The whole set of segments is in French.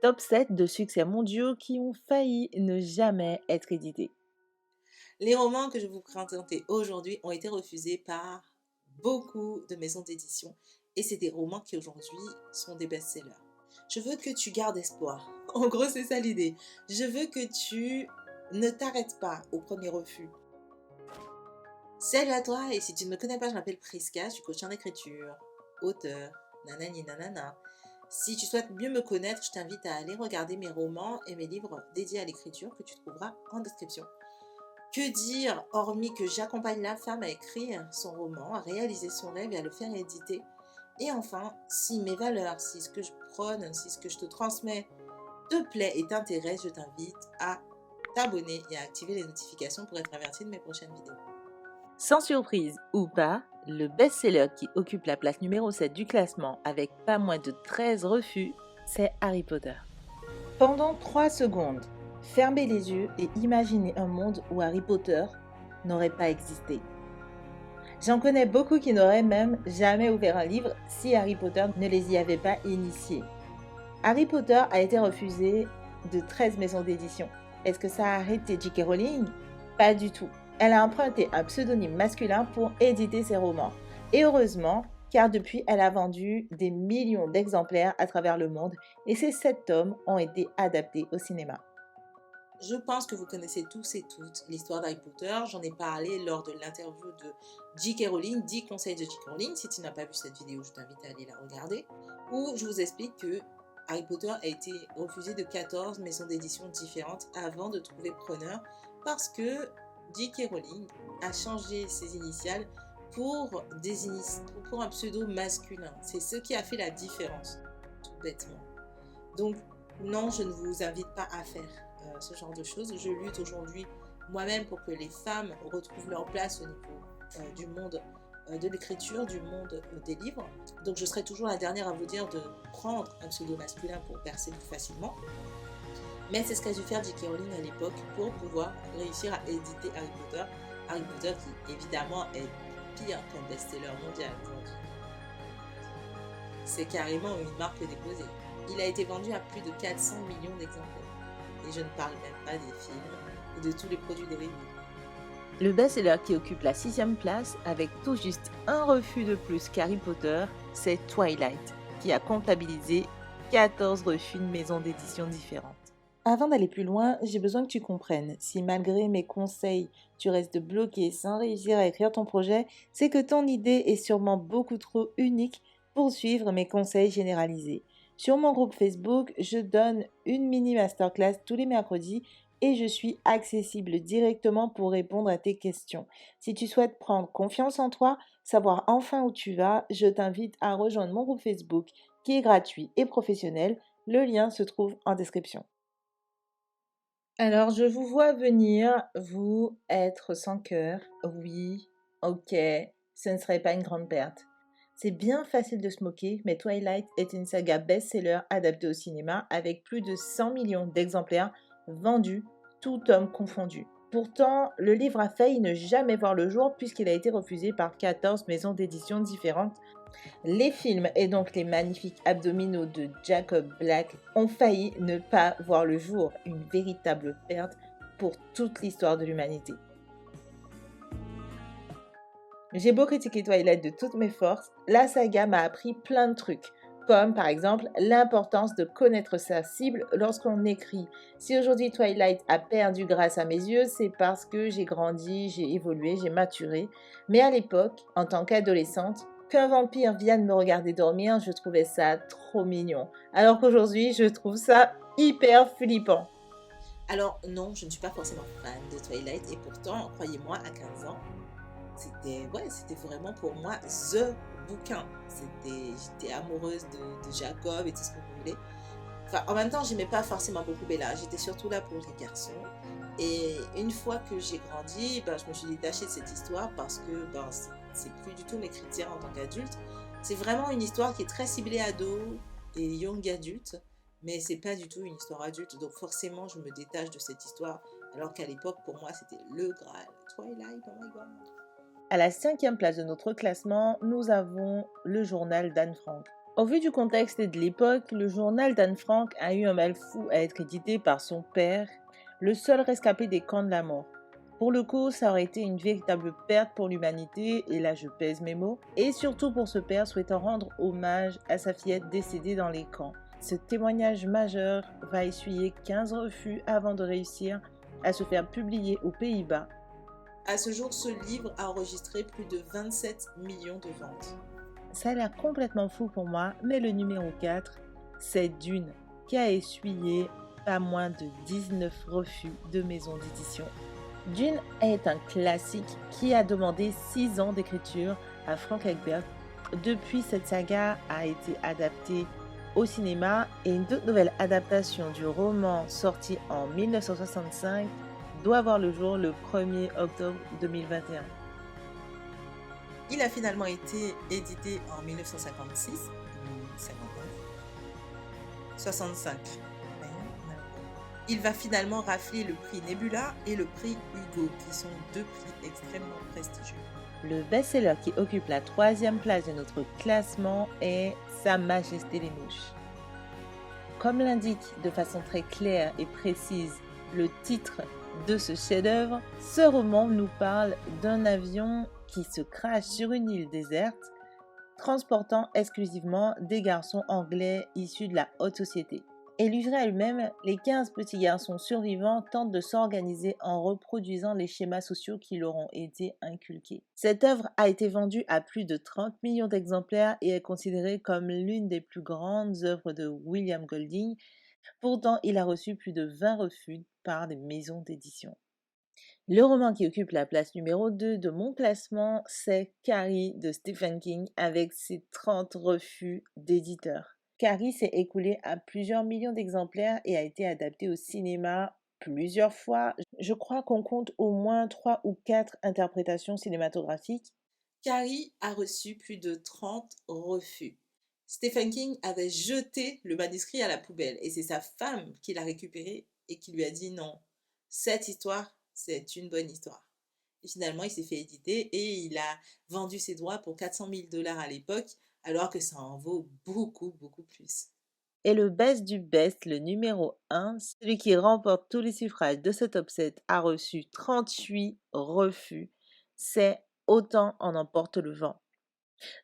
top 7 de succès mondiaux qui ont failli ne jamais être édités. Les romans que je vais vous présenter aujourd'hui ont été refusés par beaucoup de maisons d'édition et c'est des romans qui aujourd'hui sont des best-sellers. Je veux que tu gardes espoir. En gros, c'est ça l'idée. Je veux que tu ne t'arrêtes pas au premier refus. Salut à toi, et si tu ne me connais pas, je m'appelle Priska, je suis coach en écriture, auteur, nanani nanana. Si tu souhaites mieux me connaître, je t'invite à aller regarder mes romans et mes livres dédiés à l'écriture que tu trouveras en description. Que dire, hormis que j'accompagne la femme à écrire son roman, à réaliser son rêve et à le faire éditer. Et enfin, si mes valeurs, si ce que je prône, si ce que je te transmets te plaît et t'intéresse, je t'invite à t'abonner et à activer les notifications pour être averti de mes prochaines vidéos. Sans surprise ou pas, le best-seller qui occupe la place numéro 7 du classement avec pas moins de 13 refus, c'est Harry Potter. Pendant 3 secondes, fermez les yeux et imaginez un monde où Harry Potter n'aurait pas existé. J'en connais beaucoup qui n'auraient même jamais ouvert un livre si Harry Potter ne les y avait pas initiés. Harry Potter a été refusé de 13 maisons d'édition. Est-ce que ça a arrêté J.K. Rowling? Pas du tout. Elle a emprunté un pseudonyme masculin pour éditer ses romans. Et heureusement, car depuis, elle a vendu des millions d'exemplaires à travers le monde et ces 7 tomes ont été adaptés au cinéma. Je pense que vous connaissez tous et toutes l'histoire d'Harry Potter. J'en ai parlé lors de l'interview de J.K. Rowling, 10 conseils de J.K. Rowling. Si tu n'as pas vu cette vidéo, je t'invite à aller la regarder. Où je vous explique que Harry Potter a été refusé de 14 maisons d'édition différentes avant de trouver preneur parce que J.K. Rowling a changé ses initiales pour un pseudo masculin. C'est ce qui a fait la différence, tout bêtement. Donc, non, je ne vous invite pas à faire ce genre de choses. Je lutte aujourd'hui moi-même pour que les femmes retrouvent leur place au niveau du monde de l'écriture, du monde des livres. Donc, je serai toujours la dernière à vous dire de prendre un pseudo masculin pour percer plus facilement. Mais c'est ce qu'a dû faire J.K. Rowling à l'époque pour pouvoir réussir à éditer Harry Potter. Harry Potter qui, évidemment, est pire qu'un best-seller mondial aujourd'hui. C'est carrément une marque déposée. Il a été vendu à plus de 400 millions d'exemplaires. Et je ne parle même pas des films et de tous les produits dérivés. Le best-seller qui occupe la 6e place avec tout juste un refus de plus qu'Harry Potter, c'est Twilight, qui a comptabilisé 14 refus de maisons d'édition différentes. Avant d'aller plus loin, j'ai besoin que tu comprennes. Si malgré mes conseils, tu restes bloqué sans réussir à écrire ton projet, c'est que ton idée est sûrement beaucoup trop unique pour suivre mes conseils généralisés. Sur mon groupe Facebook, je donne une mini masterclass tous les mercredis et je suis accessible directement pour répondre à tes questions. Si tu souhaites prendre confiance en toi, savoir enfin où tu vas, je t'invite à rejoindre mon groupe Facebook qui est gratuit et professionnel. Le lien se trouve en description. Alors, je vous vois venir, vous être sans cœur. Oui, ok, ce ne serait pas une grande perte. C'est bien facile de se moquer, mais Twilight est une saga best-seller adaptée au cinéma avec plus de 100 millions d'exemplaires vendus, tout homme confondu. Pourtant, le livre a failli ne jamais voir le jour puisqu'il a été refusé par 14 maisons d'édition différentes. Les films et donc les magnifiques abdominaux de Jacob Black ont failli ne pas voir le jour, une véritable perte pour toute l'histoire de l'humanité. J'ai beau critiquer Twilight de toutes mes forces, la saga m'a appris plein de trucs, comme par exemple l'importance de connaître sa cible lorsqu'on écrit. Si aujourd'hui Twilight a perdu grâce à mes yeux, c'est parce que j'ai grandi, j'ai évolué, j'ai maturé. Mais à l'époque, en tant qu'adolescente, qu'un vampire vienne me regarder dormir, je trouvais ça trop mignon. Alors qu'aujourd'hui, je trouve ça hyper flippant. Alors non, je ne suis pas forcément fan de Twilight et pourtant, croyez-moi, à 15 ans, c'était vraiment pour moi THE bouquin. J'étais amoureuse de Jacob et tout ce que vous voulez. Enfin, en même temps, j'aimais pas forcément beaucoup Bella. J'étais surtout là pour les garçons. Et une fois que j'ai grandi, je me suis détachée de cette histoire parce que c'est plus du tout mes critères en tant qu'adulte. C'est vraiment une histoire qui est très ciblée ado et young adulte, mais c'est pas du tout une histoire adulte. Donc forcément, je me détache de cette histoire, alors qu'à l'époque, pour moi, c'était le Graal. Twilight, oh my god. À la 5e place de notre classement, nous avons le journal d'Anne Frank. Au vu du contexte et de l'époque, le journal d'Anne Frank a eu un mal fou à être édité par son père, le seul rescapé des camps de la mort. Pour le coup, ça aurait été une véritable perte pour l'humanité, et là je pèse mes mots, et surtout pour ce père souhaitant rendre hommage à sa fillette décédée dans les camps. Ce témoignage majeur va essuyer 15 refus avant de réussir à se faire publier aux Pays-Bas. À ce jour, ce livre a enregistré plus de 27 millions de ventes. Ça a l'air complètement fou pour moi, mais le numéro 4, c'est Dune, qui a essuyé pas moins de 19 refus de maisons d'édition. Dune est un classique qui a demandé 6 ans d'écriture à Frank Herbert. Depuis, cette saga a été adaptée au cinéma et une toute nouvelle adaptation du roman sorti en 1965 doit voir le jour le 1er octobre 2021. Il a finalement été édité en 1956, 59, 65. Il va finalement rafler le prix Nebula et le prix Hugo, qui sont deux prix extrêmement prestigieux. Le best-seller qui occupe la 3e place de notre classement est Sa Majesté les Mouches. Comme l'indique de façon très claire et précise le titre de ce chef-d'œuvre, ce roman nous parle d'un avion qui se crache sur une île déserte, transportant exclusivement des garçons anglais issus de la haute société. Et livré à lui-même, les 15 petits garçons survivants tentent de s'organiser en reproduisant les schémas sociaux qui leur ont été inculqués. Cette œuvre a été vendue à plus de 30 millions d'exemplaires et est considérée comme l'une des plus grandes œuvres de William Golding. Pourtant, il a reçu plus de 20 refus par des maisons d'édition. Le roman qui occupe la place numéro 2 de mon classement, c'est Carrie de Stephen King avec ses 30 refus d'éditeurs. Carrie s'est écoulé à plusieurs millions d'exemplaires et a été adapté au cinéma plusieurs fois. Je crois qu'on compte au moins 3 ou 4 interprétations cinématographiques. Carrie a reçu plus de 30 refus. Stephen King avait jeté le manuscrit à la poubelle et c'est sa femme qui l'a récupéré et qui lui a dit non, cette histoire, c'est une bonne histoire. Et finalement, il s'est fait éditer et il a vendu ses droits pour 400 000 dollars à l'époque, alors que ça en vaut beaucoup, beaucoup plus. Et le best du best, le numéro 1, celui qui remporte tous les suffrages de ce top 7, a reçu 38 refus. C'est Autant en emporte le vent.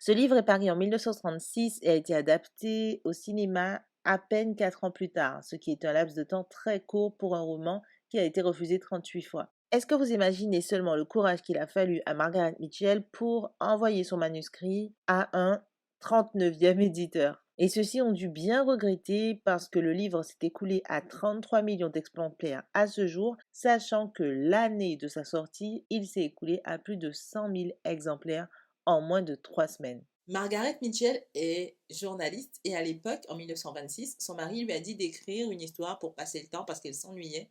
Ce livre est paru en 1936 et a été adapté au cinéma à peine 4 ans plus tard, ce qui est un laps de temps très court pour un roman qui a été refusé 38 fois. Est-ce que vous imaginez seulement le courage qu'il a fallu à Margaret Mitchell pour envoyer son manuscrit à un 39e éditeur? Et ceux-ci ont dû bien regretter parce que le livre s'est écoulé à 33 millions d'exemplaires à ce jour, sachant que l'année de sa sortie, il s'est écoulé à plus de 100 000 exemplaires en moins de 3 semaines. Margaret Mitchell est journaliste et à l'époque, en 1926, son mari lui a dit d'écrire une histoire pour passer le temps parce qu'elle s'ennuyait.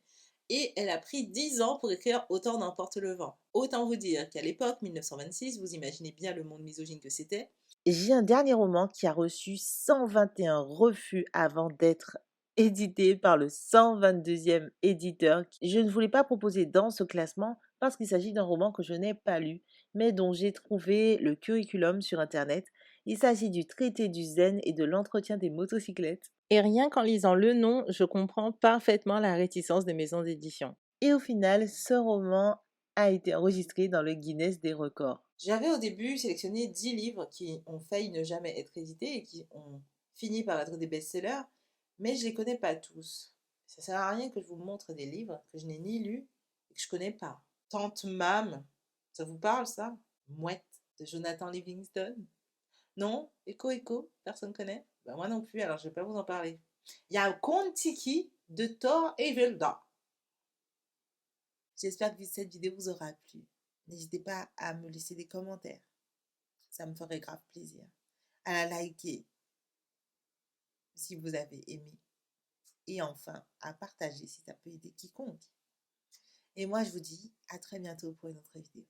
Et elle a pris 10 ans pour écrire Autant n'emporte le vent. Autant vous dire qu'à l'époque, 1926, vous imaginez bien le monde misogyne que c'était. J'ai un dernier roman qui a reçu 121 refus avant d'être édité par le 122e éditeur. Je ne voulais pas proposer dans ce classement parce qu'il s'agit d'un roman que je n'ai pas lu, mais dont j'ai trouvé le curriculum sur Internet. Il s'agit du traité du zen et de l'entretien des motocyclettes. Et rien qu'en lisant le nom, je comprends parfaitement la réticence des maisons d'édition. Et au final, ce roman a été enregistré dans le Guinness des records. J'avais au début sélectionné 10 livres qui ont failli ne jamais être édités et qui ont fini par être des best-sellers, mais je ne les connais pas tous. Ça sert à rien que je vous montre des livres que je n'ai ni lus et que je ne connais pas. Tante Mam, ça vous parle ça? Mouette de Jonathan Livingston? Non? Écho, personne connaît? Ben moi non plus, alors je ne vais pas vous en parler. Il y a Kon-Tiki de Thor Evilda. J'espère que cette vidéo vous aura plu. N'hésitez pas à me laisser des commentaires. Ça me ferait grave plaisir. À la liker si vous avez aimé. Et enfin, à partager si ça peut aider quiconque. Et moi, je vous dis à très bientôt pour une autre vidéo.